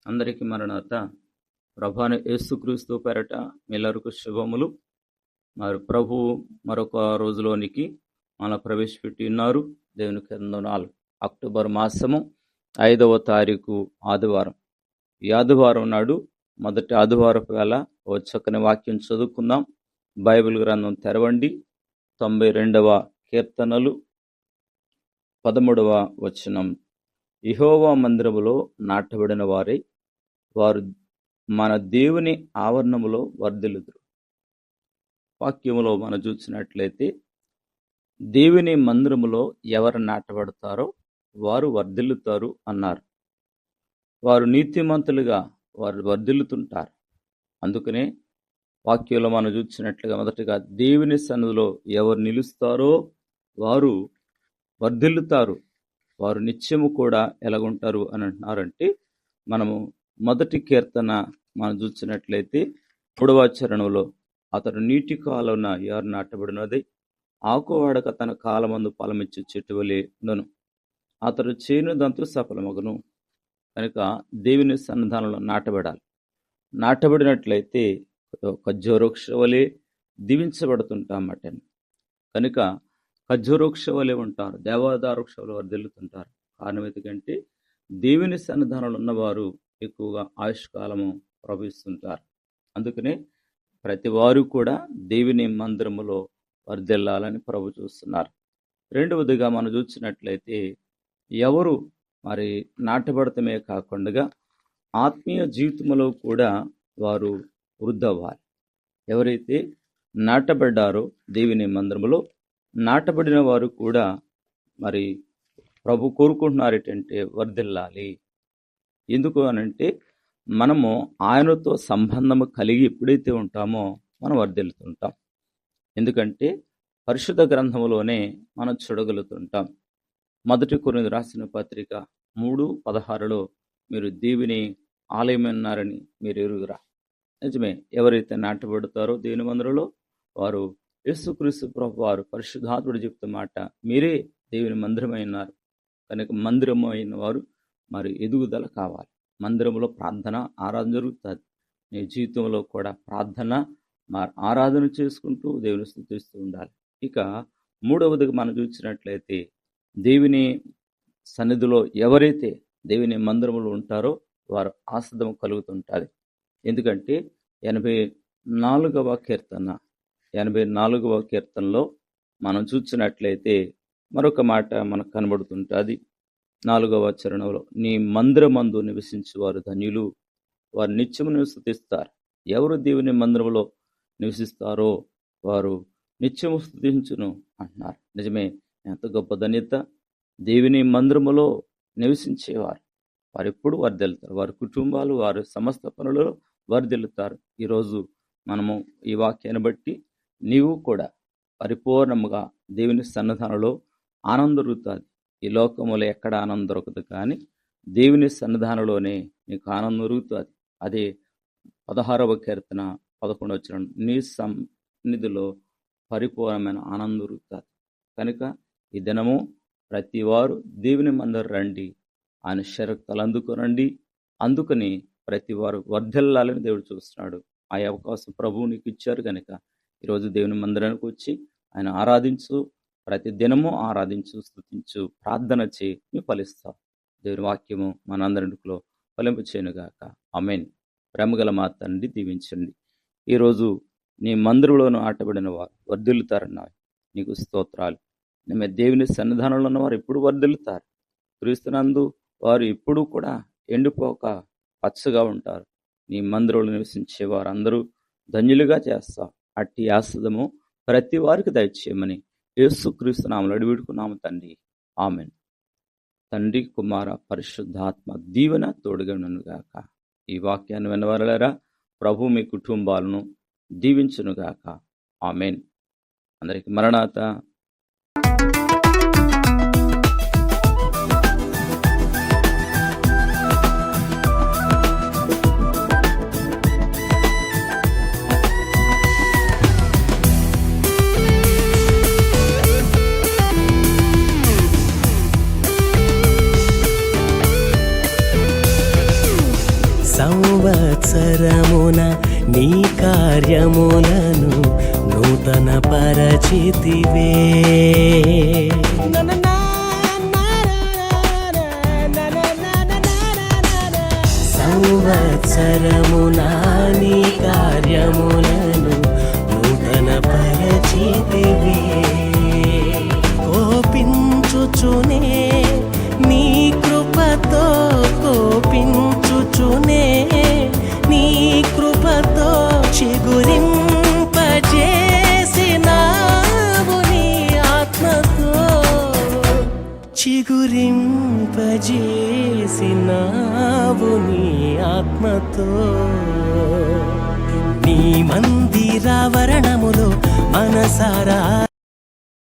అందరికీ మరణాత ప్రభాని యేసుక్రీస్తు పేరట మీలరకు శుభములు. మరి ప్రభువు మరొక రోజులోనికి మన ప్రవేశపెట్టి ఉన్నారు. దేవునికి వందనాలు. అక్టోబర్ మాసము 5వ తారీఖు ఆదివారం. ఈ ఆదివారం నాడు మొదటి ఆదివారపు వేళ ఓ చక్కని వాక్యం చదువుకుందాం. బైబిల్ గ్రంథం తెరవండి. 92వ కీర్తనలు 13వ వచనం. యెహోవా మందిరములో నాటబడిన వారై వారు మన దేవుని ఆవరణములో వర్ధిల్లుదురు. వాక్యములో మనం చూసినట్లయితే దేవుని మందిరములో ఎవరు నాటబడతారో వారు వర్ధిల్లుతారు అన్నారు. వారు నీతిమంతులుగా వారు వర్ధిల్లుతుంటారు. అందుకనే వాక్యంలో మనం చూసినట్లుగా మొదటగా దేవుని సన్నిధిలో ఎవరు నిలుస్తారో వారు వర్ధిల్లుతారు, వారు నిత్యము కూడా ఎలాగుంటారు అని అంటున్నారంటే, మనము మొదటి కీర్తన మనం చూసినట్లయితే 3వ చరణంలో అతడు నీటి కాలువన ఎవరు నాటబడినది, ఆకువాడక తన కాలమందు ఫలమిచ్చు చెట్టు వలె ఉండును, అతడు చేనుదంతు సఫలమగును. కనుక దేవుని సన్నిధానంలో నాటబడాలి. నాటబడినట్లయితే ఖర్జూరవృక్ష వలె దీవించబడుతుంటామట. కనుక ఖర్జూరవృక్ష వలె ఉంటారు, దేవదారు వృక్ష వలె వర్ధిల్లుతుంటారు. కారణం ఎందుకంటే దేవుని సన్నిధానంలో ఉన్నవారు ఎక్కువగా ఆయుష్కాలము ప్రవహిస్తుంటారు. అందుకనే ప్రతి వారు కూడా దేవుని మందిరములో వర్ధిల్లాలని ప్రభు చూస్తున్నారు. రెండవదిగా మనం చూసినట్లయితే ఎవరు మరి నాటబడటమే కాకుండా ఆత్మీయ జీవితంలో కూడా వారు వృద్ధవ్వాలి. ఎవరైతే నాటబడ్డారో దేవుని మందిరములో నాటబడిన వారు కూడా మరి ప్రభు కోరుకుంటున్నారు ఏంటంటే వర్ధిల్లాలి. ఎందుకు అనంటే మనము ఆయనతో సంబంధము కలిగి ఎప్పుడైతే ఉంటామో మనం వర్ధిల్లుతుంటాం. ఎందుకంటే పరిశుద్ధ గ్రంథములోనే మనం చూడగలుగుతుంటాం. మొదటి కొరింథీయులకు రాసిన పత్రిక 3:16లో మీరు దేవుని ఆలయమన్నారని మీరు ఎరుగురా. నిజమే, ఎవరైతే నాటబడతారో దేవుని మందిరంలో వారు యేసుక్రీస్తు ప్రభు వారు పరిశుద్ధాత్ముడు చెప్తున్న మాట, మీరే దేవుని మందిరమైనారు. కనుక మందిరము అయిన వారు మరి ఎదుగుదల కావాలి. మందిరంలో ప్రార్థన ఆరాధన జరుగుతుంది. నీ జీవితంలో కూడా ప్రార్థన ఆరాధన చేసుకుంటూ దేవుని స్తుతిస్తూ ఉండాలి. ఇక మూడవదిగా మనం చూసినట్లయితే దేవుని సన్నిధిలో ఎవరైతే దేవుని మందిరములో ఉంటారో వారు ఆస్వాదం కలుగుతుంటుంది. ఎందుకంటే 84వ కీర్తనలో మనం చూసినట్లయితే మరొక మాట మనకు కనబడుతుంటుంది. 4వ చరణంలో, నీ మందిరమందు నివసించు వారు ధన్యులు, వారు నిత్యమును స్తుతిస్తారు. ఎవరు దేవుని మందిరంలో నివసిస్తారో వారు నిత్యము స్తుతించును అంటున్నారు. నిజమే, ఎంత గొప్ప ధన్యత. దేవుని మందిరములో నివసించేవారు వారు ఎప్పుడు వర్ధిల్లుతారు. వారి కుటుంబాలు వారి సమస్త పనులలో వర్ధిల్లుతారు. ఈరోజు మనము ఈ వాక్యాన్ని బట్టి నీవు కూడా పరిపూర్ణముగా దేవుని సన్నిధానంలో ఆనందం దొరుకుతుంది. ఈ లోకములో ఎక్కడ ఆనందం దొరకదు, కానీ దేవుని సన్నిధానంలోనే నీకు ఆనందం దొరుకుతుంది. అదే 16వ కీర్తన 11వ వచనం, నీ సన్నిధిలో పరిపూర్ణమైన ఆనందం దొరుకుతుంది. కనుక ఈ దినము ప్రతి వారు దేవుని మందిరం రండి, ఆయన శరక్తలు అందుకునండి. అందుకని ప్రతి వారు వర్ధిల్లాలని దేవుడు చూస్తున్నాడు. ఆ అవకాశం ప్రభువు నీకు ఇచ్చారు. కనుక ఈరోజు దేవుని మందిరానికి వచ్చి ఆయన ఆరాధించు, ప్రతి దినము ఆరాధించు, స్తుతించు, ప్రార్థన చేయి, నువ్వు ఫలిస్తావు. దేవుని వాక్యము మనందరిలో ఫలింపు చేయనుగాక. ఆమేన్. ప్రేమగల మా తండ్రి, దీవించండి. ఈరోజు నీ మందిరంలోనూ ఆటబడిన వారు వర్ధిల్లుతారన్నావు. నీకు స్తోత్రాలు. మేము దేవుని సన్నిధానంలో ఉన్నవారు ఎప్పుడు వర్ధిల్లుతారు. క్రీస్తునందు వారు ఎప్పుడు కూడా ఎండిపోక పచ్చగా ఉంటారు. నీ మందిరంలో నివసించే వారందరూ ధన్యులుగా చేస్తావు. అట్టి ఆస్వాదము ప్రతి వారికి దయచేయమని యేసుక్రీస్తు నామములో అడివేడుకున్నాము తండ్రి. ఆమేన్. తండ్రి, కుమార, పరిశుద్ధాత్మ దీవెన తోడుగా ఉండునుగాక. ఈ వాక్యాన్ని విన్నవారలారా ప్రభు మీ కుటుంబాలను దీవించునుగాక. ఆమేన్. అందరికి మరణాత. సంవత్సరమున నీ కార్యములను నూతన పరచితివే. సంవత్సరమున నీ కార్యములను నూతన పరచితివే. కోపించుచునే నీ కృపతో, కోపించుచునే నీ కృపతో చిగురింపజేసినావు నీ ఆత్మతో, చిగురింపజేసినావు నీ ఆత్మతో. నీ మందిరావరణములో మనసారా